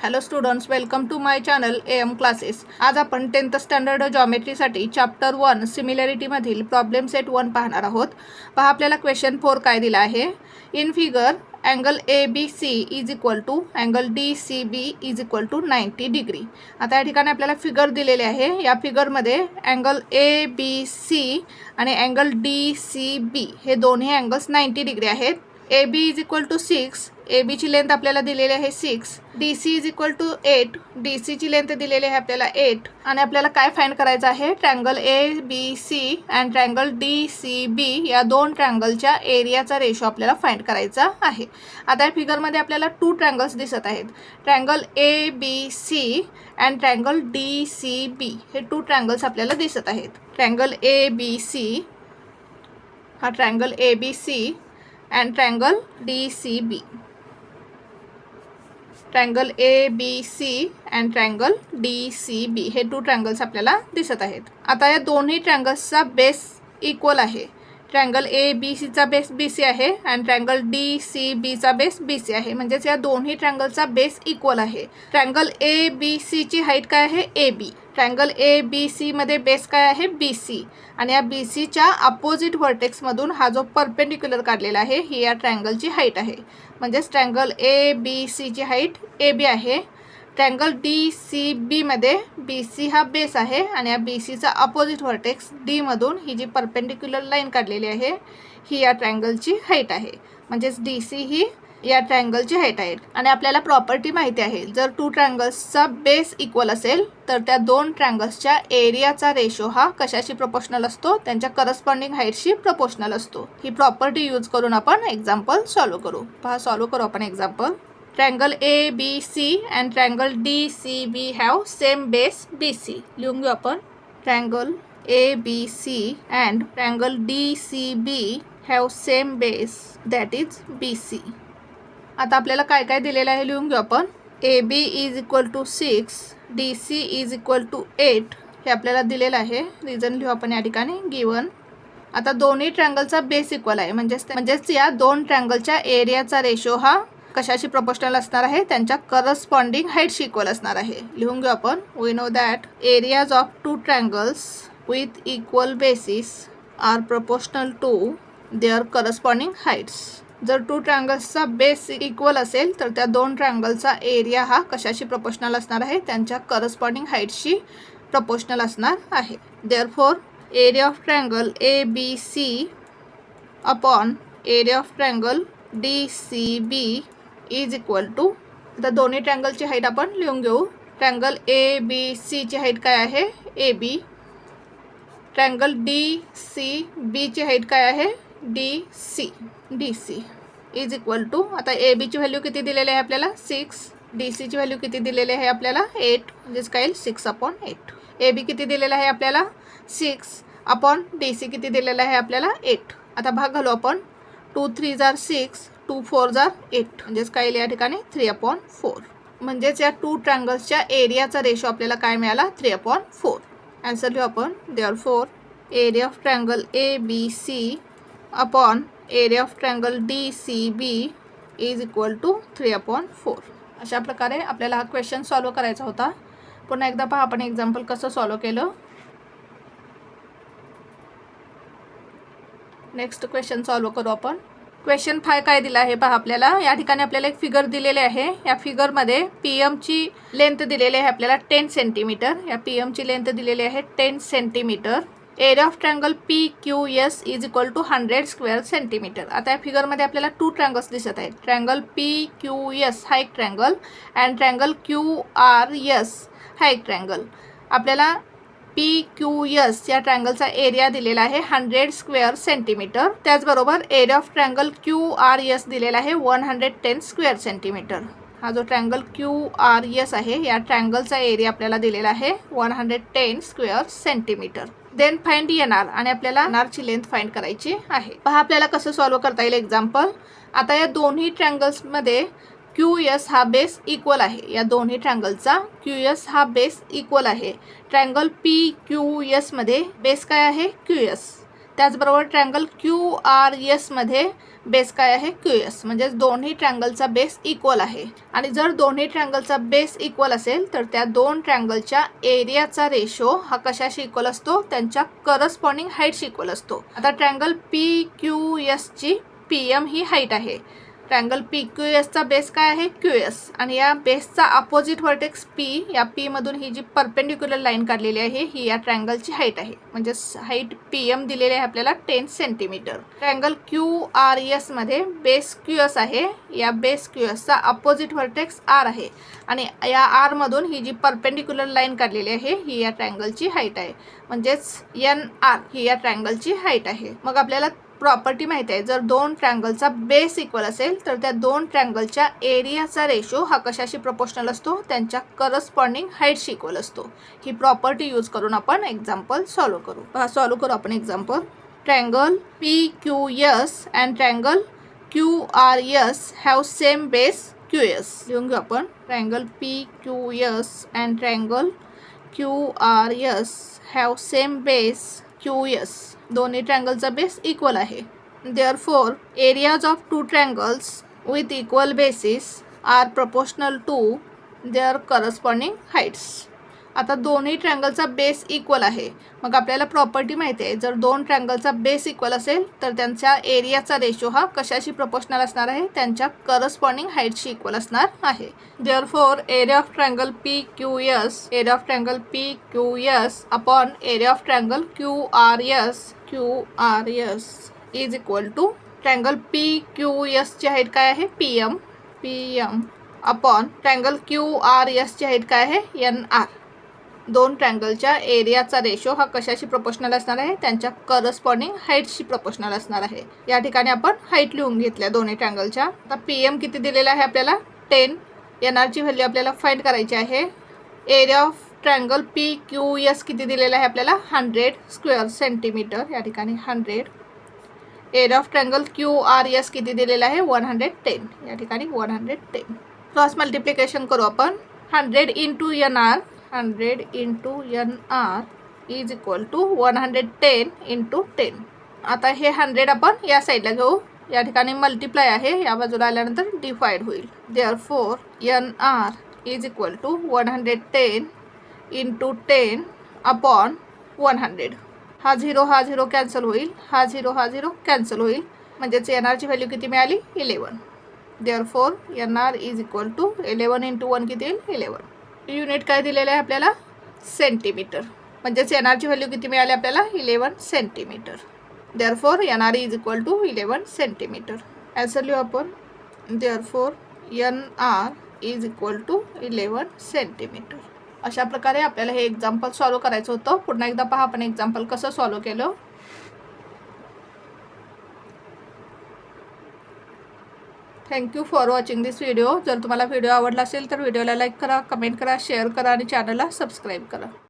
Hello students, welcome to my channel AM classes. आज आपण 10th standard जॉमेट्रीसाठी chapter 1 सिमिलॅरिटीमधील प्रॉब्लेम सेट 1 पाहणार आहोत. पहा आपल्याला क्वेश्चन 4 काय दिला आहे. In figure angle ABC is equal to angle DCB is equal to 90 degree. आता या ठिकाणी आपल्याला फिगर दिलेले आहे. या फिगरमध्ये अँगल ABC आणि अँगल DCB हे दोन्ही अँगल्स 90 डिग्री आहेत. AB is equal to 6, AB ची लेंथ आपल्याला दिलेली आहे 6, DC is equal to 8, DC ची लेंथ दिलेली आहे आपल्याला 8 आणि आपल्याला काय फाइंड करायचं आहे, triangle ABC and triangle DCB या दोन ट्रायंगलच्या एरियाचा रेशो आपल्याला फाइंड करायचा आहे. आता या फिगरमध्ये आपल्याला 2 ट्रायंगल्स दिसत आहेत. Triangle ABC and triangle DCB हे 2 ट्रायंगल्स आपल्याला दिसत आहेत. ट्रायंगल ABC, हा triangle ABC and triangle DCB. Triangle ABC and triangle DCB हे 2 ट्रायंगल्स आपल्याला दिसत आहेत. आता या दोन्ही ट्रायंगल्सचा बेस इक्वल आहे. ट्रायंगल ABC चा बेस BC आहे आणि ट्रायंगल DCB चा बेस BC आहे. म्हणजेच या दोन्ही ट्रायंगलचा बेस इक्वल आहे. ट्रायंगल ABC ची हाईट काय आहे, AB. ट्रायंगल ABC मध्ये बेस काय आहे, BC. आणि या BC च्या अपोजिट व्हर्टेक्समधून हा जो परपेंडिक्युलर काढलेला आहे ही या ट्रायंगलची हाईट आहे. म्हणजेच ट्रायंगल ABC ची हाईट AB आहे. ट्रायंगल DCB मध्ये BC हा बेस आहे आणि या BC चा अपोजिट व्हर्टेक्स D मधून ही जी परपेंडिक्युलर लाईन काढलेली आहे ही या ट्रायंगलची हाईट आहे. म्हणजेच DC ही या ट्रायंगलची हाईट आहे. आणि आपल्याला प्रॉपर्टी माहिती आहे, जर 2 ट्रायंगल्सचा बेस इक्वल असेल तर त्या 2 ट्रायंगल्सच्या एरियाचा रेशो हा कशाशी प्रोपोर्शनल असतो, त्यांच्या करस्पॉन्डिंग हाईटशी प्रोपोर्शनल असतो. ही प्रॉपर्टी यूज करून आपण एक्झाम्पल सॉल्व करू. पहा सॉल्व करू आपण example. Triangle ABC and triangle DCB have same base BC. लिहून घेऊ आपण. Triangle ABC and triangle DCB have same base that is BC. आता आपल्याला काय काय दिलेलं आहे लिहून घेऊ आपण. AB is equal to 6, DC is equal to 8 हे आपल्याला दिलेलं आहे. रिझन लिहू आपण या ठिकाणी गिवन. आता दोन्ही ट्रायंगलचा बेस इक्वल आहे. म्हणजेच या 2 ट्रायंगलच्या एरियाचा रेशो हा कशाशी प्रोपोर्शनल असणार आहे, त्यांच्या करस्पॉन्डिंग हाईटशी इक्वल असणार आहे. लिहून घेऊ आपण. We know that areas of 2 triangles with equal bases are proportional to their corresponding heights. जर 2 ट्रायंगल्सचा बेस इक्वल असेल तर त्या 2 ट्रायंगलचा एरिया हा कशाशी प्रोपोर्शनल असणार आहे, त्यांच्या करस्पॉन्डिंग हाईटशी प्रोपोर्शनल असणार आहे. Therefore area of triangle ABC upon area of triangle DCB is equal to. आता दोन्ही ट्रायंगलची हाईट आपण लिहून घेऊ. ट्रायंगल ABC ची हाईट काय आहे, AB. ट्रायंगल DCB ची हाईट काय आहे, DC इज इक्वल टू. आता AB ची व्हॅल्यू किती दिलेली आहे आपल्याला, 6. DC ची व्हॅल्यू किती दिलेली आहे आपल्याला, 8. म्हणजेच काय 6 अपॉन 8. AB किती दिलेला आहे आपल्याला, 6 अपॉन DC किती दिलेला आहे आपल्याला, 8. आता भाग घालू आपण. 2 3 जार 6, 2 4 जार 8. म्हणजेच काय या ठिकाणी 3 अपॉन 4. म्हणजेच या 2 ट्रायंगल्सच्या एरियाचा रेशो आपल्याला काय मिळाला, 3 अपॉन 4. आन्सर लिहू आपण. Therefore area of triangle ABC upon area of triangle DCB is equal to 3 upon 4. अशा प्रकारे आपल्याला हा क्वेश्चन सॉल्व करायचा होता. पुन्हा एकदा पहा आपण एक्झाम्पल कसं सॉल्व केलं. नेक्स्ट क्वेश्चन सॉल्व करू आपण. क्वेश्चन 5 काय दिला आहे पहा आपल्याला. या ठिकाणी आपल्याला एक फिगर दिलेले आहे. या फिगरमध्ये PM ची लेंथ दिलेली आहे आपल्याला 10 सेंटीमीटर. या PM ची लेंथ दिलेली आहे 10 centimetre. Area of triangle PQS is equal to 100 square centimetre. आता या फिगरमध्ये आपल्याला 2 ट्रायंगल्स दिसत आहेत. ट्रायंगल PQS हा एक ट्रायंगल अँड ट्रायंगल QRS हा एक ट्रायंगल. आपल्याला PQS या ट्रायंगलचा एरिया दिलेला आहे 100 स्क्वेअर सेंटीमीटर. त्याचबरोबर एरिया ऑफ ट्रायंगल QRS दिलेला आहे 110 स्क्वेअर सेंटीमीटर. हा जो ट्रायंगल QRS आहे या ट्रायंगलचा एरिया आपल्याला दिलेला आहे 110 स्क्वेअर सेंटीमीटर. देन फाइंड येणार आणि आपल्याला येणारची लेंथ फाइंड करायची आहे. पहा आपल्याला कसं सॉल्व करता येईल एक्झाम्पल. आता या दोन्ही ट्रायंगल्समध्ये QS हा बेस इक्वल आहे. या दोन्ही ट्रायंगलचा QS हा बेस इक्वल आहे. ट्रायंगल PQS मध्ये बेस काय आहे, QS. त्याचबरोबर ट्रँगल QRS मध्ये बेस काय आहे QS, म्हणजे दोन्ही ट्रँगलचा बेस इक्वल आहे. आणि जर दोन्ही ट्रँगलचा बेस इक्वल असेल तर त्या दोन ट्रँगलच्या एरियाचा रेशो हा कशाशी इक्वल असतो, त्यांच्या करस्पॉन्डिंग हाईटशी इक्वल असतो. आता ट्रँगल PQS ची PM ही हाईट आहे. ट्रँगल PQS चा बेस काय आहे QS, आणि या बेसचा अपोजिट व्हर्टेक्स P, या P मधून ही जी परपेंडिक्युलर लाईन काढलेली आहे ही या ट्रँगलची हाईट आहे. म्हणजे हाईट PM दिलेली आहे आपल्याला 10 सेंटीमीटर. ट्रँगल QRS मध्ये बेस QS आहे. या बेस QS चा अपोजिट व्हर्टेक्स R आहे, आणि या R मधून ही जी परपेंडिक्युलर लाईन काढलेली आहे ही या ट्रँगलची हाईट आहे. म्हणजेच NR ही या ट्रँगलची हाईट आहे. मग आपल्याला प्रॉपर्टी माहिती आहे, जर दोन ट्रँगलचा बेस इक्वल असेल तर त्या दोन ट्रँगलच्या एरियाचा रेशो हा कशाशी प्रोपोर्शनल असतो, त्यांच्या करस्पॉन्डिंग हाईटशी इक्वल असतो. ही प्रॉपर्टी यूज करून आपण एक्झाम्पल सॉल्व करू. सॉल्व करू आपण example. Triangle PQS and triangle QRS have same base QS. लिहून घेऊ आपण. Triangle PQS and triangle QRS have same base QS. दोन्ही ट्रँगलचा बेस इक्वल आहे. Therefore areas of two triangles with equal bases are proportional to their corresponding heights. आता दोन्ही ट्रँगलचा base equal आहे. मग आपल्याला प्रॉपर्टी माहिती आहे, जर दोन ट्रँगलचा बेस इक्वल असेल तर त्यांच्या एरियाचा रेशो हा कशाशी प्रपोर्शनल असणार आहे, त्यांच्या करस्पॉन्डिंग हाईटशी इक्वल असणार आहे. Therefore area of triangle PQS upon area of triangle QRS is equal to triangle PQS ची हाईट काय आहे PM अपॉन ट्रँगल QRS ची हाईट काय आहे NR. दोन ट्रँगलच्या एरियाचा रेशो हा कशाशी प्रोपोर्शनल असणार आहे, त्यांच्या करस्पॉन्डिंग हाईटशी प्रोपोर्शनल असणार आहे. या ठिकाणी आपण हाईट लिहून घेतल्या दोन्ही ट्रँगलच्या. आता PM किती दिलेला आहे आपल्याला 10. NR ची व्हॅल्यू आपल्याला फाइंड करायची आहे. एरिया ऑफ ट्रँगल PQS किती दिलेला आहे आपल्याला 100 स्क्वेअर सेंटीमीटर, या ठिकाणी 100. एरिया ऑफ ट्रँगल QRS किती दिलेला आहे 110, या ठिकाणी 110. क्रॉस मल्टिप्लिकेशन करू आपण. 100 into NR is equal to 110 into 10. आता हे 100 आपण या साईडला घेऊ. या ठिकाणी मल्टिप्लाय आहे, या बाजूला आल्यानंतर डिवाइड होईल. Therefore NR is equal to 110 into 10 upon 100. हा 0 कॅन्सल होईल, हा 0 कॅन्सल होईल. म्हणजेच NRची व्हॅल्यू किती मिळाली 11. Therefore NR is equal to 11 into 1 किती येईल 11. युनिट काय दिलेलं आहे आपल्याला सेंटीमीटर. म्हणजेच NRची व्हॅल्यू किती मिळाली आपल्याला 11 centimetre. Therefore NR is equal to 11 centimetre. Answer लिहू आपण. Therefore NR is equal to 11 centimetre. अशा प्रकारे आपल्याला हे एक्झाम्पल सॉल्व करायचं होतं. पुन्हा एकदा पहा आपण एक्झाम्पल कसं सॉल्व केलं. Thank you for watching this video. जर तुम्हाला व्हिडिओ आवडला असेल तर व्हिडिओला लाईक करा, कमेंट करा, शेअर करा आणि चॅनलला सबस्क्राईब करा.